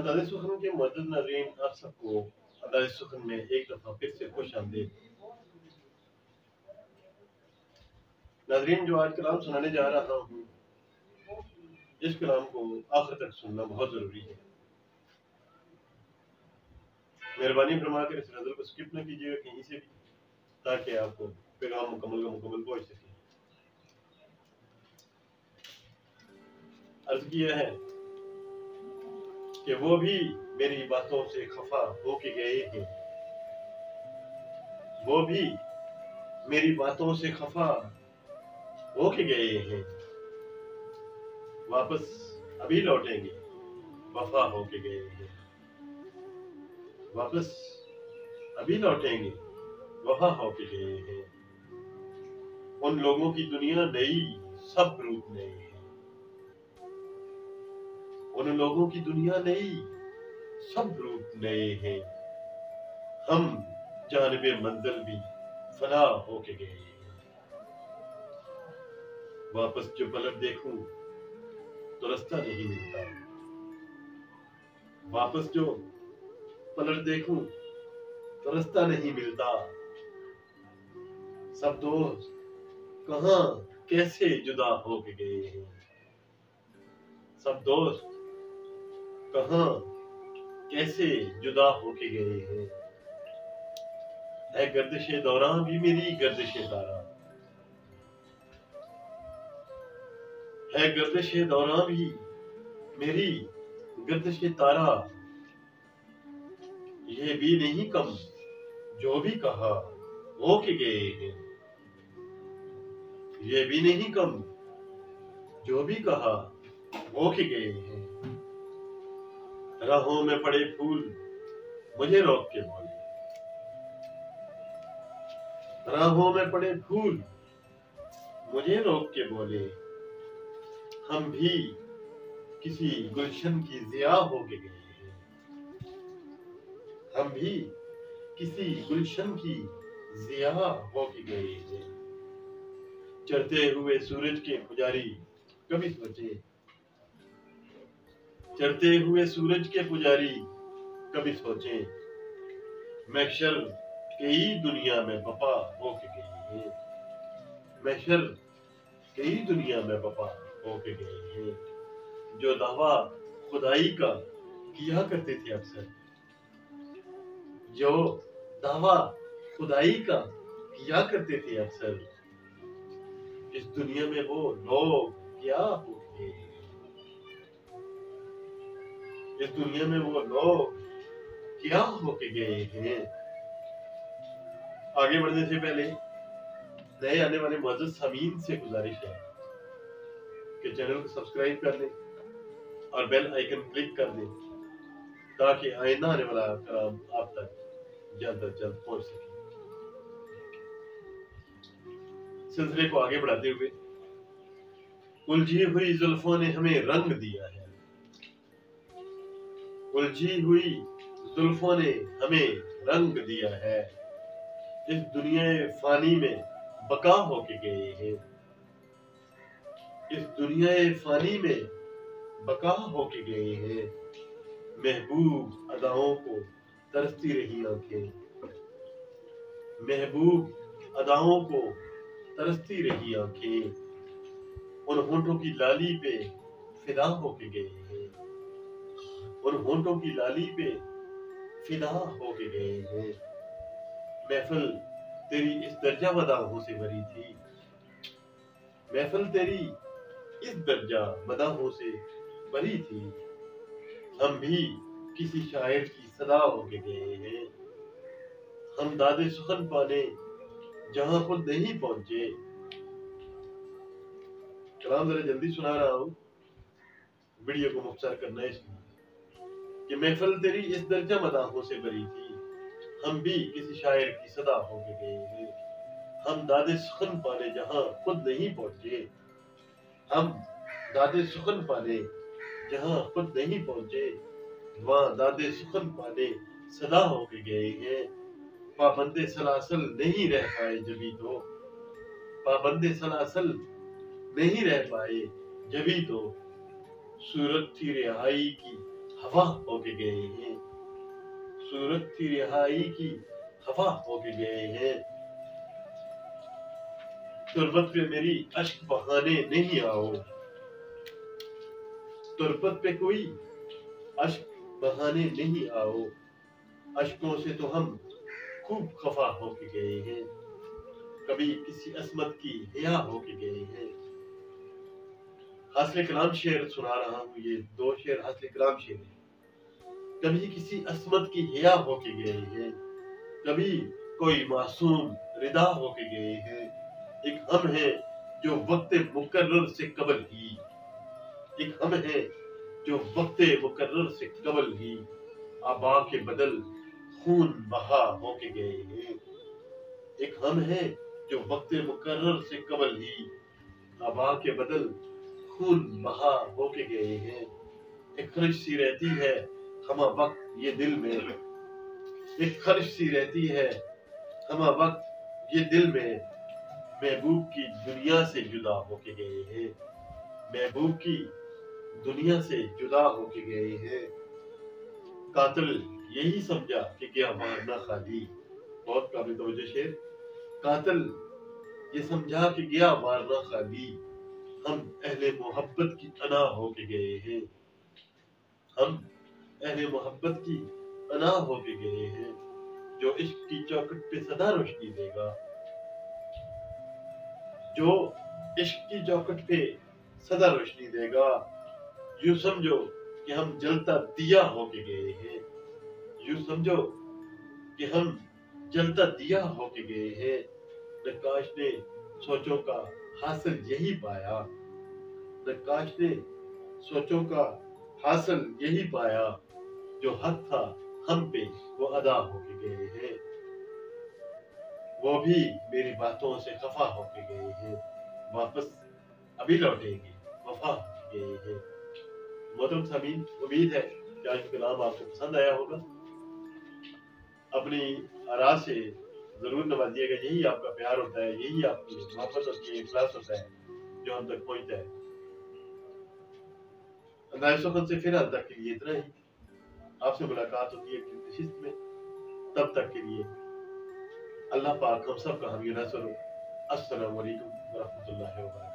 अदाद सुखन के मुअज़्ज़ज़ नाज़रीन, आप सबको अदाद सुखन में एक दफ़ा फिर से खुश आमदीद। नाज़रीन, जो आज कलाम सुनाने जा रहा हूँ, इस कलाम को आखिर तक सुनना बहुत ज़रूरी है। मेहरबानी फरमा कर इस नज़र को स्किप न कीजिएगा कहीं से भी, ताकि आपको पैगाम मुकम्मल का मुकम्मल पहुँच सके। अर्ज़ किया है कि वो भी मेरी बातों से खफा होके गए हैं, वो भी मेरी बातों से खफा होके गए हैं, वापस अभी लौटेंगे वफा होके गए हैं, वापस अभी लौटेंगे वफा होके गए हैं। उन लोगों की दुनिया नई, सब रूप नए हैं। उन लोगों की दुनिया नई, सब रूप नए हैं। हम जानिबे मंजिल भी फना होके गए हैं। वापस जो पलट देखूं तो रास्ता नहीं मिलता, वापस जो पलट देखूं तो रास्ता नहीं मिलता। सब दोस्त कहां कैसे जुदा होके गए हैं, सब दोस्त कहां कैसे जुदा होके गए हैं। है गर्दिशे दौरान भी मेरी गर्दिशे दारा, है गर्दिशे दौरान भी मेरी गर्दिशे तारा। ये भी नहीं कम जो भी कहा होके गए हैं, ये भी नहीं कम जो भी कहा होके गए हैं। राहों में पड़े फूल मुझे रोक के बोले, राहों में पड़े फूल मुझे रोक के बोले, हम भी किसी गुलशन की ज़िया होके गए हैं, हम भी किसी गुलशन की ज़िया होके गए हैं। चढ़ते हुए सूरज के पुजारी कभी सोचे, चढ़ते हुए सूरज के पुजारी कभी सोचे, महशर कई दुनिया में बपा होके गए हैं, महशर कई दुनिया में बपा होके गए हैं। जो दावा खुदाई का किया करते थे अक्सर, जो दावा खुदाई का किया करते थे अक्सर, इस दुनिया में वो लोग क्या हो गए, इस दुनिया में वो लोग क्या होके गए हैं। आगे बढ़ने से पहले नए आने वाले मुअज़्ज़ज़ सामीन से गुजारिश है कि चैनल को सब्सक्राइब कर लें और बेल आइकन क्लिक कर दें, ताकि आइंदा आने वाला कलाम आप तक जल्द अज जल्द पहुंच सके। सिलसिले को आगे बढ़ाते हुए, उलझी हुई जुल्फों ने हमें रंग दिया है, उलझी हुई जुल्फों ने हमें रंग दिया है। इस दुनिया फानी में बका होके गए हैं, इस दुनिया फानी में बका होके गए हैं। महबूब अदाओं को तरसती रही आंखें, महबूब अदाओं को तरसती रही आंखें, उन होंठों की लाली पे फिदा होके गए हैं, उन होंठों की लाली पे फिदा होके गए हैं। महफिल तेरी इस दर्जा मदाहों से भरी थी, महफिल तेरी इस दर्जा मदाहों से भरी थी। हम भी किसी शायर की सदा होके गए हैं, हम दादे सुखन पाने जहां खुद नहीं पहुंचे। कलाम जरा जल्दी सुना रहा हूं, वीडियो को मुख्तसर करना है इसलिए कि महफिल तेरी इस दर्जा मदाहों से भरी थी, हम भी किसी शायर की सदा होके गए हैं। हम दादे सुखन पाने जहां खुद नहीं पहुंचे, हम दादे सुखन पाने जहां खुद नहीं पहुंचे, वहां दादे सुखन पाने सदा होके गए हैं। पाबंदे सलासल नहीं रह पाए जभी तो, पाबंदे सलासल नहीं रह पाए जभी तो, सूरत थी रिहाई की हवा होके गए हैं, सूरत थी रिहाई की हवा होके गए हैं। तुरबत पे मेरी अश्क बहाने नहीं आओ, तुरबत पे कोई अश्क बहाने नहीं आओ, अश्कों से तो हम खूब खफा होके गए हैं, कभी किसी असमत की हिया होके गए हैं। हासिल कलाम शेर सुना रहा हूँ, ये 2 शेर हासिल कलाम शेर है। कभी किसी असमत की हिया होके गए हैं, कभी कोई मासूम रिदा होके गए हैं। एक हम है जो वक्त मुकर्रर से कबल ही, एक हम है जो वक्त मुकर्रर से कबल ही आबा के बदल खून बहा होके गए हैं। एक हम है जो वक्त मुकर्रर से कबल ही आबा के बदल खून बहा होके गए हैं। एक खर्च सी रहती है हमा वक्त ये दिल में, एक खर्च सी रहती है हमा वक्त ये दिल में, महबूब की दुनिया से जुदा होके गए हैं, महबूब की दुनिया से जुदा होके गए हैं। कातिल यही समझा कि गया मारना खाली, बहुत काबिल तवज्जो शेर। कातिल ये समझा कि गया मारना खाली, हम अहले मोहब्बत की अना होके गए हैं, हम अहले मोहब्बत की अना होके गए हैं। जो इश्क की चौखट पे सदा रोशनी देगा, जो इश्क की चौखट पे सदा रोशनी देगा, यूं समझो कि हम जलता दिया होके गए हैं, यूं समझो कि हम जलता दिया होके गए हैं। नक्काश ने सोचों का हासिल यही पाया, नक्काश ने सोचों का हासिल यही पाया, जो हक था हम पे वो अदा होके गए हैं, वो भी मेरी बातों से खफा होके गए हैं, वापस अभी लौटेंगे वफा होके गए हैं। मोहतरम सामीन, उम्मीद है कि आज का कलाम आपको पसंद आया होगा। अपनी आरा से जरूर नवाजिएगा, यही आपका प्यार होता है, यही आपकी मोहब्बत होती है, इखलास होता है जो हम तक पहुंचता है। अंदाज़ सुखन से फिर आज तक के लिए इतना ही। आपसे मुलाकात होती है किसी नशिस्त में, तब तक के लिए अल्लाह पाक हम सब का हामी नसर हो। अस्सलामु अलैकुम व रहमतुल्लाहि व बरकातहू।